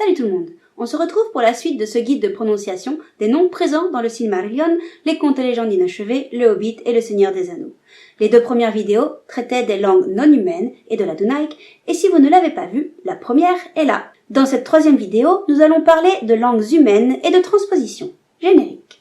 Salut tout le monde. On se retrouve pour la suite de ce guide de prononciation des noms présents dans le Silmarillion, les contes et légendes inachevées, le Hobbit et le Seigneur des Anneaux. Les deux premières vidéos traitaient des langues non humaines et de la Dunajec, et si vous ne l'avez pas vue, la première est là. Dans cette troisième vidéo, nous allons parler de langues humaines et de transposition. Générique.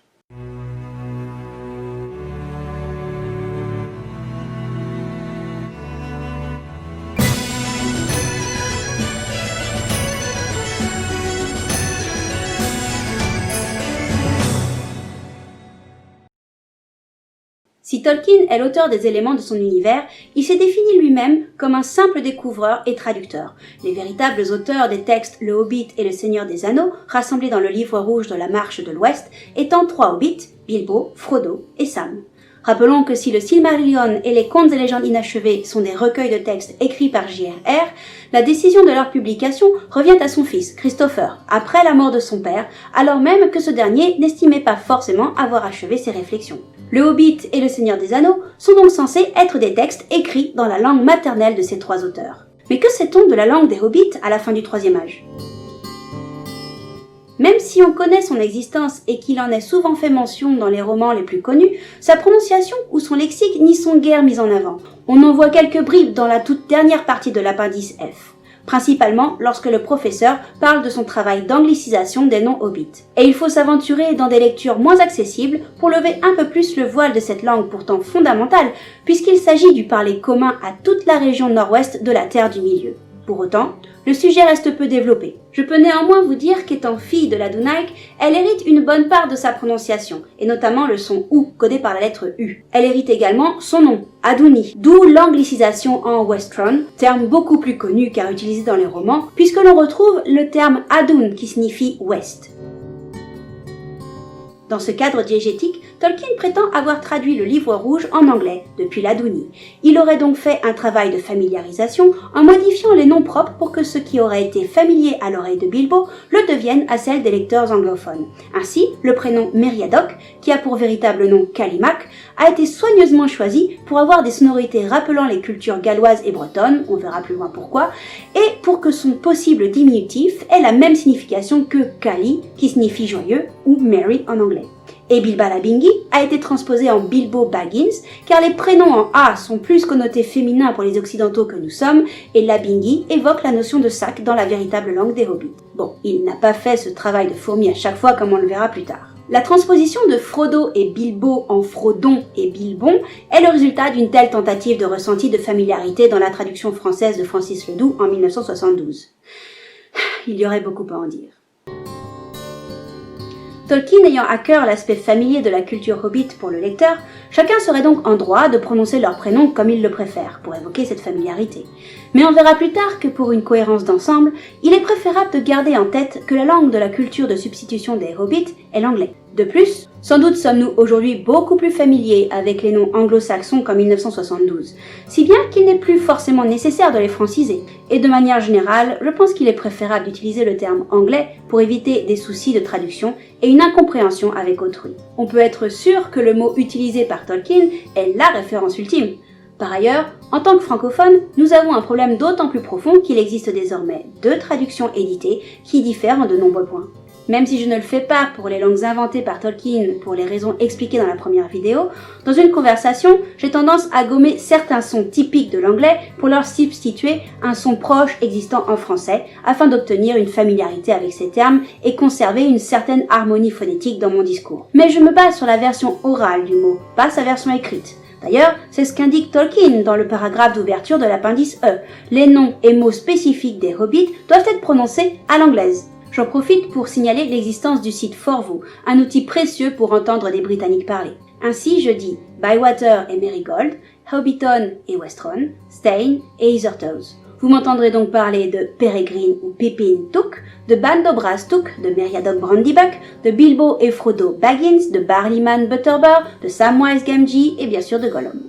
Si Tolkien est l'auteur des éléments de son univers, il s'est défini lui-même comme un simple découvreur et traducteur. Les véritables auteurs des textes Le Hobbit et le Seigneur des Anneaux, rassemblés dans le livre rouge de la Marche de l'Ouest, étant 3 hobbits, Bilbo, Frodo et Sam. Rappelons que si le Silmarillion et les contes et légendes inachevés sont des recueils de textes écrits par J.R.R., la décision de leur publication revient à son fils, Christopher, après la mort de son père, alors même que ce dernier n'estimait pas forcément avoir achevé ses réflexions. Le Hobbit et le Seigneur des Anneaux sont donc censés être des textes écrits dans la langue maternelle de ces 3 auteurs. Mais que sait-on de la langue des Hobbits à la fin du Troisième Âge ? Même si on connaît son existence et qu'il en est souvent fait mention dans les romans les plus connus, sa prononciation ou son lexique n'y sont guère mis en avant. On en voit quelques bribes dans la toute dernière partie de l'appendice F, principalement lorsque le professeur parle de son travail d'anglicisation des noms hobbits. Et il faut s'aventurer dans des lectures moins accessibles pour lever un peu plus le voile de cette langue pourtant fondamentale, puisqu'il s'agit du parler commun à toute la région nord-ouest de la Terre du Milieu. Pour autant, le sujet reste peu développé. Je peux néanmoins vous dire qu'étant fille de la Dunajec, elle hérite une bonne part de sa prononciation, et notamment le son OU, codé par la lettre U. Elle hérite également son nom, Aduni, d'où l'anglicisation en Westron, terme beaucoup plus connu car utilisé dans les romans, puisque l'on retrouve le terme Adun qui signifie Ouest. Dans ce cadre diégétique, Tolkien prétend avoir traduit le livre rouge en anglais, depuis l'Aduni. Il aurait donc fait un travail de familiarisation en modifiant les noms propres pour que ce qui aurait été familier à l'oreille de Bilbo le devienne à celle des lecteurs anglophones. Ainsi, le prénom Meriadoc, qui a pour véritable nom Kalimak, a été soigneusement choisi pour avoir des sonorités rappelant les cultures galloises et bretonnes, on verra plus loin pourquoi, et pour que son possible diminutif ait la même signification que Kali, qui signifie joyeux, ou Merry en anglais. Et Bilbalabingi a été transposé en Bilbo Baggins, car les prénoms en A sont plus connotés féminins pour les occidentaux que nous sommes, et Labingi évoque la notion de sac dans la véritable langue des hobbits. Bon, il n'a pas fait ce travail de fourmi à chaque fois comme on le verra plus tard. La transposition de Frodo et Bilbo en Frodon et Bilbon est le résultat d'une telle tentative de ressenti de familiarité dans la traduction française de Francis Ledoux en 1972. Il y aurait beaucoup à en dire. Tolkien ayant à cœur l'aspect familier de la culture hobbit pour le lecteur, chacun serait donc en droit de prononcer leur prénom comme il le préfère, pour évoquer cette familiarité. Mais on verra plus tard que pour une cohérence d'ensemble, il est préférable de garder en tête que la langue de la culture de substitution des hobbits est l'anglais. De plus, sans doute sommes-nous aujourd'hui beaucoup plus familiers avec les noms anglo-saxons qu'en 1972, si bien qu'il n'est plus forcément nécessaire de les franciser. Et de manière générale, je pense qu'il est préférable d'utiliser le terme anglais pour éviter des soucis de traduction et une incompréhension avec autrui. On peut être sûr que le mot utilisé par Tolkien est la référence ultime. Par ailleurs, en tant que francophones, nous avons un problème d'autant plus profond qu'il existe désormais 2 traductions éditées qui diffèrent en de nombreux points. Même si je ne le fais pas pour les langues inventées par Tolkien pour les raisons expliquées dans la première vidéo, dans une conversation, j'ai tendance à gommer certains sons typiques de l'anglais pour leur substituer un son proche existant en français afin d'obtenir une familiarité avec ces termes et conserver une certaine harmonie phonétique dans mon discours. Mais je me base sur la version orale du mot, pas sa version écrite. D'ailleurs, c'est ce qu'indique Tolkien dans le paragraphe d'ouverture de l'appendice E. Les noms et mots spécifiques des hobbits doivent être prononcés à l'anglaise. J'en profite pour signaler l'existence du site Forvo, un outil précieux pour entendre des Britanniques parler. Ainsi, je dis Bywater et Merigold, Hobbiton et Westron, Stein et Isertoes. Vous m'entendrez donc parler de Peregrine ou Pippin Took, de Bandobras Took, de Meriadoc Brandybuck, de Bilbo et Frodo Baggins, de Barliman Butterbur, de Samwise Gamgee et bien sûr de Gollum.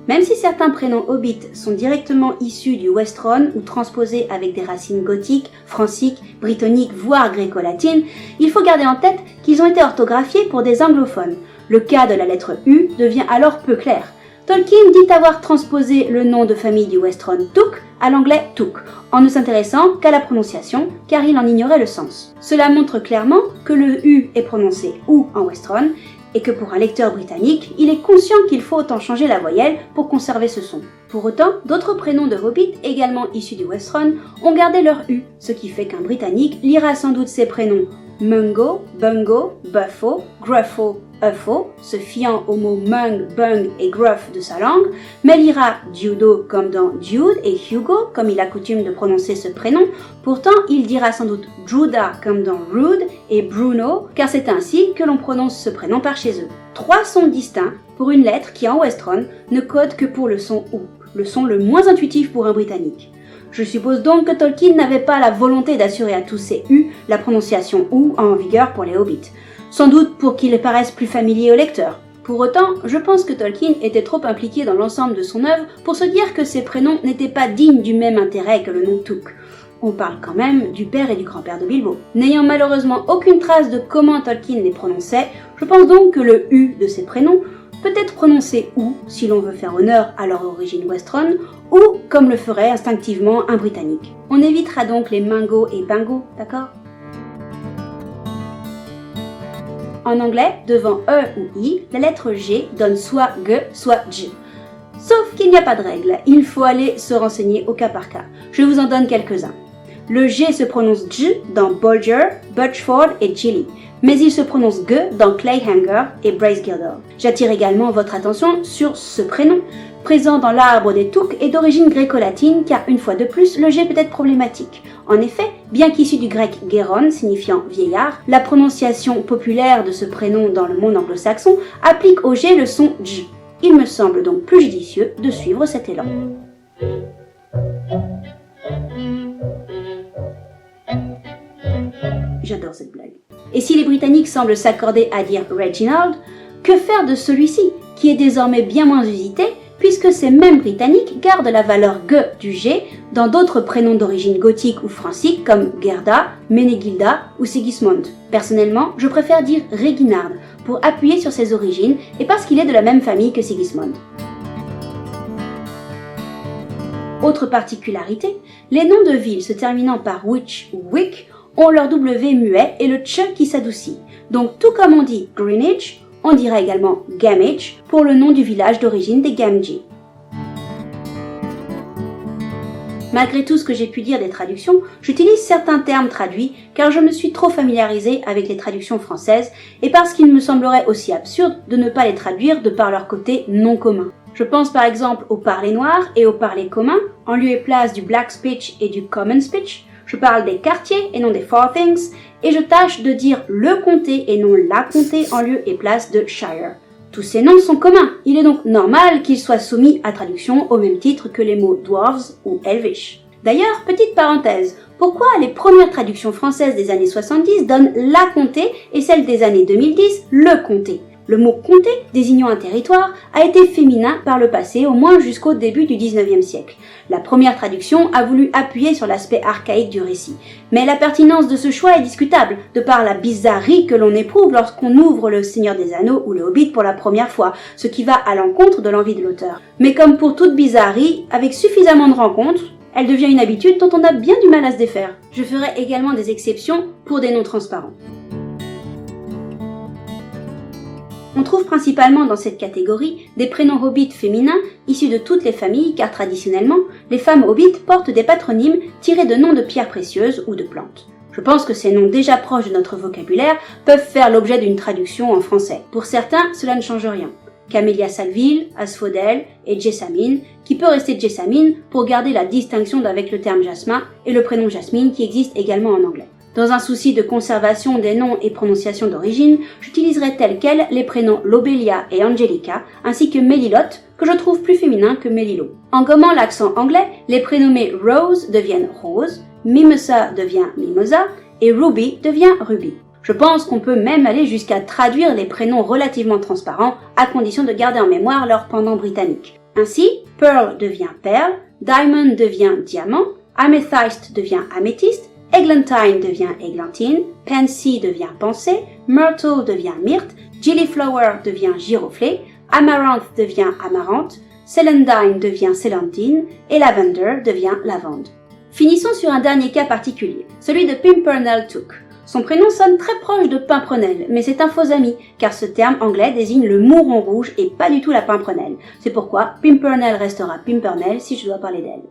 Même si certains prénoms hobbits sont directement issus du Westron ou transposés avec des racines gothiques, franciques, brittoniques, voire gréco-latines, il faut garder en tête qu'ils ont été orthographiés pour des anglophones. Le cas de la lettre U devient alors peu clair. Tolkien dit avoir transposé le nom de famille du Westron Took à l'anglais Took, en ne s'intéressant qu'à la prononciation, car il en ignorait le sens. Cela montre clairement que le U est prononcé OU en Westron, et que pour un lecteur britannique, il est conscient qu'il faut en changer la voyelle pour conserver ce son. Pour autant, d'autres prénoms de hobbits, également issus du Westron, ont gardé leur U, ce qui fait qu'un Britannique lira sans doute ces prénoms Mungo, Bungo, Buffo, Gruffo, Uffo, se fiant aux mots Mung, Bung et Gruff de sa langue, mais lira Dudo comme dans Dude et Hugo comme il a coutume de prononcer ce prénom. Pourtant, il dira sans doute Druda comme dans Rude et Bruno, car c'est ainsi que l'on prononce ce prénom par chez eux. 3 sons distincts pour une lettre qui en Westron ne code que pour le son OU, le son le moins intuitif pour un Britannique. Je suppose donc que Tolkien n'avait pas la volonté d'assurer à tous ces U la prononciation OU en vigueur pour les hobbits, sans doute pour qu'ils paraissent plus familiers au lecteur. Pour autant, je pense que Tolkien était trop impliqué dans l'ensemble de son œuvre pour se dire que ces prénoms n'étaient pas dignes du même intérêt que le nom Took. On parle quand même du père et du grand-père de Bilbo. N'ayant malheureusement aucune trace de comment Tolkien les prononçait, je pense donc que le U de ces prénoms peut être prononcé OU si l'on veut faire honneur à leur origine Westron, ou comme le ferait instinctivement un Britannique. On évitera donc les Mungo et Bungo, d'accord ? En anglais, devant E ou I, la lettre G donne soit G, soit J. Sauf qu'il n'y a pas de règle, il faut aller se renseigner au cas par cas. Je vous en donne quelques-uns. Le G se prononce J dans Bolger, Birchford et Gilly, mais il se prononce G dans Clayhanger et Bracegirdle. J'attire également votre attention sur ce prénom, présent dans l'arbre des Took et d'origine gréco-latine, car une fois de plus, le G peut être problématique. En effet, bien qu'issu du grec geron, signifiant vieillard, la prononciation populaire de ce prénom dans le monde anglo-saxon applique au G le son J. Il me semble donc plus judicieux de suivre cet élan. J'adore cette blague. Et si les Britanniques semblent s'accorder à dire Reginald, que faire de celui-ci, qui est désormais bien moins usité, puisque ces mêmes Britanniques gardent la valeur G du G dans d'autres prénoms d'origine gothique ou francique comme Gerda, Menegilda ou Sigismund. Personnellement, je préfère dire Reginald pour appuyer sur ses origines et parce qu'il est de la même famille que Sigismund. Autre particularité, les noms de villes se terminant par witch ou wick ont leur W muet et le ch qui s'adoucit. Donc tout comme on dit Greenwich, on dira également Gamage pour le nom du village d'origine des Gamgee. Malgré tout ce que j'ai pu dire des traductions, j'utilise certains termes traduits car je me suis trop familiarisée avec les traductions françaises et parce qu'il me semblerait aussi absurde de ne pas les traduire de par leur côté non commun. Je pense par exemple au parler noir et au parler commun, en lieu et place du black speech et du common speech. Je parle des quartiers et non des farthings, et je tâche de dire le comté et non la comté en lieu et place de shire. Tous ces noms sont communs, il est donc normal qu'ils soient soumis à traduction au même titre que les mots dwarves ou elvish. D'ailleurs, petite parenthèse, pourquoi les premières traductions françaises des années 70 donnent la comté et celles des années 2010 le comté ? Le mot comté, désignant un territoire, a été féminin par le passé, au moins jusqu'au début du 19e siècle. La première traduction a voulu appuyer sur l'aspect archaïque du récit. Mais la pertinence de ce choix est discutable, de par la bizarrerie que l'on éprouve lorsqu'on ouvre Le Seigneur des Anneaux ou Le Hobbit pour la première fois, ce qui va à l'encontre de l'envie de l'auteur. Mais comme pour toute bizarrerie, avec suffisamment de rencontres, elle devient une habitude dont on a bien du mal à se défaire. Je ferai également des exceptions pour des noms transparents. On trouve principalement dans cette catégorie des prénoms hobbits féminins issus de toutes les familles car traditionnellement, les femmes hobbits portent des patronymes tirés de noms de pierres précieuses ou de plantes. Je pense que ces noms déjà proches de notre vocabulaire peuvent faire l'objet d'une traduction en français. Pour certains, cela ne change rien. Camélia Salville, Asphodèle et Jessamine, qui peut rester Jessamine pour garder la distinction avec le terme jasmin et le prénom Jasmine qui existe également en anglais. Dans un souci de conservation des noms et prononciation d'origine, j'utiliserai tels quels les prénoms Lobelia et Angelica, ainsi que Melilotte, que je trouve plus féminin que Melilo. En gommant l'accent anglais, les prénommés Rose deviennent Rose, Mimosa devient Mimosa, et Ruby devient Ruby. Je pense qu'on peut même aller jusqu'à traduire les prénoms relativement transparents, à condition de garder en mémoire leur pendant britannique. Ainsi, Pearl devient Pearl, Diamond devient Diamant, Amethyst devient Améthyste, Eglantine devient Églantine, Pansy devient Pensée, Myrtle devient Myrte, Gillyflower devient Giroflée, Amaranth devient Amarante, Celandine devient Célentine et Lavender devient Lavande. Finissons sur un dernier cas particulier, celui de Pimpernel Took. Son prénom sonne très proche de Pimprenelle, mais c'est un faux ami, car ce terme anglais désigne le mouron rouge et pas du tout la pimprenelle. C'est pourquoi Pimpernel restera Pimpernel si je dois parler d'elle.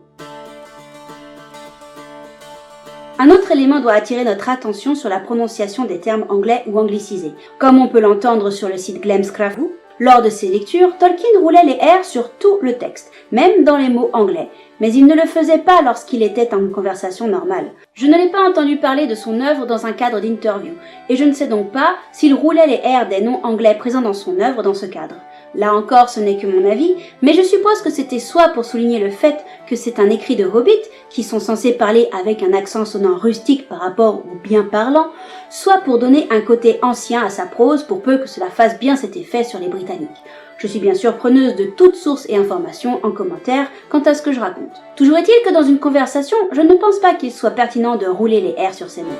Un autre élément doit attirer notre attention sur la prononciation des termes anglais ou anglicisés. Comme on peut l'entendre sur le site Glemscraft, lors de ses lectures, Tolkien roulait les R sur tout le texte, même dans les mots anglais. Mais il ne le faisait pas lorsqu'il était en conversation normale. Je ne l'ai pas entendu parler de son œuvre dans un cadre d'interview, et je ne sais donc pas s'il roulait les R des noms anglais présents dans son œuvre dans ce cadre. Là encore, ce n'est que mon avis, mais je suppose que c'était soit pour souligner le fait que c'est un écrit de hobbits, qui sont censés parler avec un accent sonnant rustique par rapport au bien parlant, soit pour donner un côté ancien à sa prose pour peu que cela fasse bien cet effet sur les Britanniques. Je suis bien sûr preneuse de toutes sources et informations en commentaire quant à ce que je raconte. Toujours est-il que dans une conversation, je ne pense pas qu'il soit pertinent de rouler les R sur ces mots.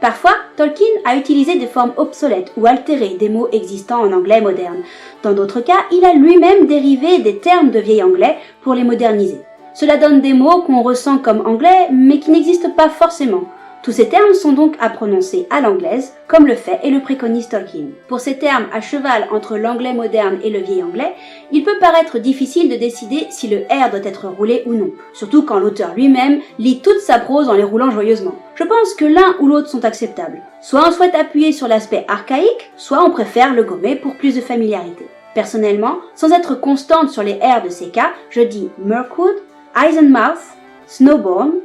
Parfois, Tolkien a utilisé des formes obsolètes ou altérées des mots existants en anglais moderne. Dans d'autres cas, il a lui-même dérivé des termes de vieil anglais pour les moderniser. Cela donne des mots qu'on ressent comme anglais, mais qui n'existent pas forcément. Tous ces termes sont donc à prononcer à l'anglaise, comme le fait et le préconise Tolkien. Pour ces termes à cheval entre l'anglais moderne et le vieil anglais, il peut paraître difficile de décider si le R doit être roulé ou non, surtout quand l'auteur lui-même lit toute sa prose en les roulant joyeusement. Je pense que l'un ou l'autre sont acceptables. Soit on souhaite appuyer sur l'aspect archaïque, soit on préfère le gommer pour plus de familiarité. Personnellement, sans être constante sur les R de ces cas, je dis Mirkwood, Ironmouth, Snowbourne,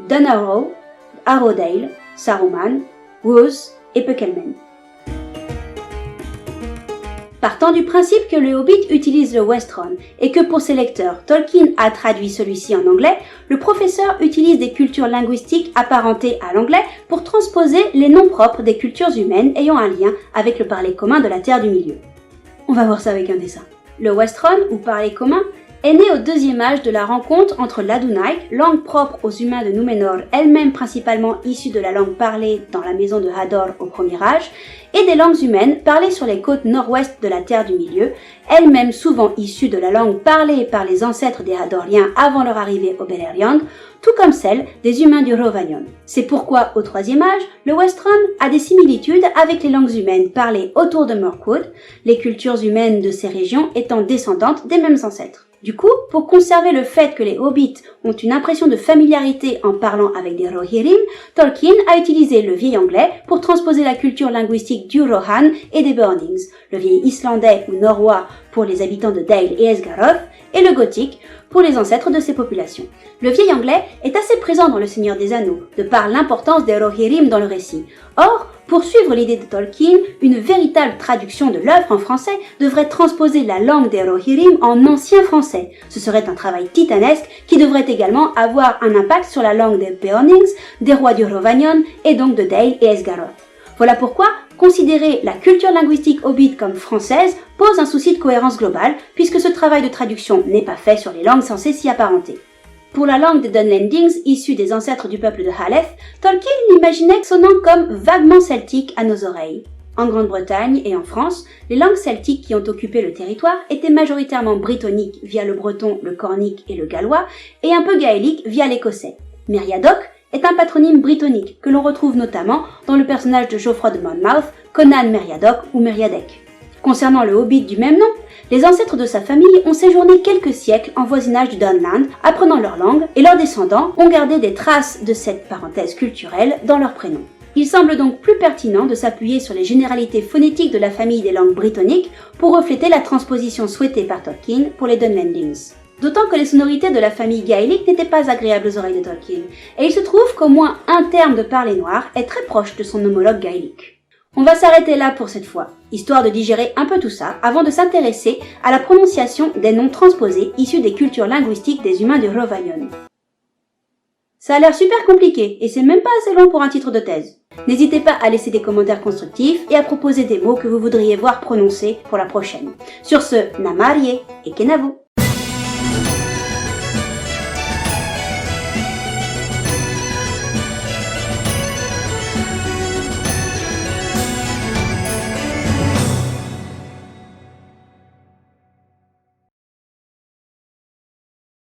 Dunarrow, Arrowdale, Saruman, Roose et Puckelman. Partant du principe que le Hobbit utilise le Westron et que pour ses lecteurs, Tolkien a traduit celui-ci en anglais, le professeur utilise des cultures linguistiques apparentées à l'anglais pour transposer les noms propres des cultures humaines ayant un lien avec le parler commun de la Terre du Milieu. On va voir ça avec un dessin. Le Westron, ou parler commun, est né au deuxième âge de la rencontre entre l'Adunaic, langue propre aux humains de Númenor, elle-même principalement issue de la langue parlée dans la maison de Hador au premier âge, et des langues humaines parlées sur les côtes nord-ouest de la Terre du Milieu, elles-mêmes souvent issues de la langue parlée par les ancêtres des Hadoriens avant leur arrivée au Beleriand, tout comme celle des humains du Rhovanion. C'est pourquoi, au troisième âge, le Westron a des similitudes avec les langues humaines parlées autour de Mirkwood, les cultures humaines de ces régions étant descendantes des mêmes ancêtres. Du coup, pour conserver le fait que les hobbits ont une impression de familiarité en parlant avec des Rohirrim, Tolkien a utilisé le vieil anglais pour transposer la culture linguistique du Rohan et des Burnings, le vieil islandais ou norrois pour les habitants de Dale et Esgaroth, et le gothique pour les ancêtres de ces populations. Le vieil anglais est assez présent dans Le Seigneur des Anneaux, de par l'importance des Rohirrim dans le récit. Or, pour suivre l'idée de Tolkien, une véritable traduction de l'œuvre en français devrait transposer la langue des Rohirrim en ancien français. Ce serait un travail titanesque qui devrait également avoir un impact sur la langue des Beornings, des rois du Rhovanion et donc de Dale et Esgaroth. Voilà pourquoi considérer la culture linguistique hobbit comme française pose un souci de cohérence globale, puisque ce travail de traduction n'est pas fait sur les langues censées s'y apparenter. Pour la langue des Dunlendings, issue des ancêtres du peuple de Haleth, Tolkien l'imaginait sonnant comme vaguement celtique à nos oreilles. En Grande-Bretagne et en France, les langues celtiques qui ont occupé le territoire étaient majoritairement brittoniques via le breton, le cornique et le gallois, et un peu gaéliques via l'écossais. Meriadoc est un patronyme brittonique que l'on retrouve notamment dans le personnage de Geoffroy de Monmouth, Conan Meriadoc ou Meriadec. Concernant le hobbit du même nom, les ancêtres de sa famille ont séjourné quelques siècles en voisinage du Dunland, apprenant leur langue, et leurs descendants ont gardé des traces de cette parenthèse culturelle dans leur prénom. Il semble donc plus pertinent de s'appuyer sur les généralités phonétiques de la famille des langues brittoniques pour refléter la transposition souhaitée par Tolkien pour les Dunlendings. D'autant que les sonorités de la famille gaélique n'étaient pas agréables aux oreilles de Tolkien, et il se trouve qu'au moins un terme de parler noir est très proche de son homologue gaélique. On va s'arrêter là pour cette fois, histoire de digérer un peu tout ça avant de s'intéresser à la prononciation des noms transposés issus des cultures linguistiques des humains du Rhovanion. Ça a l'air super compliqué et c'est même pas assez long pour un titre de thèse. N'hésitez pas à laisser des commentaires constructifs et à proposer des mots que vous voudriez voir prononcés pour la prochaine. Sur ce, Namarie et Kenavu!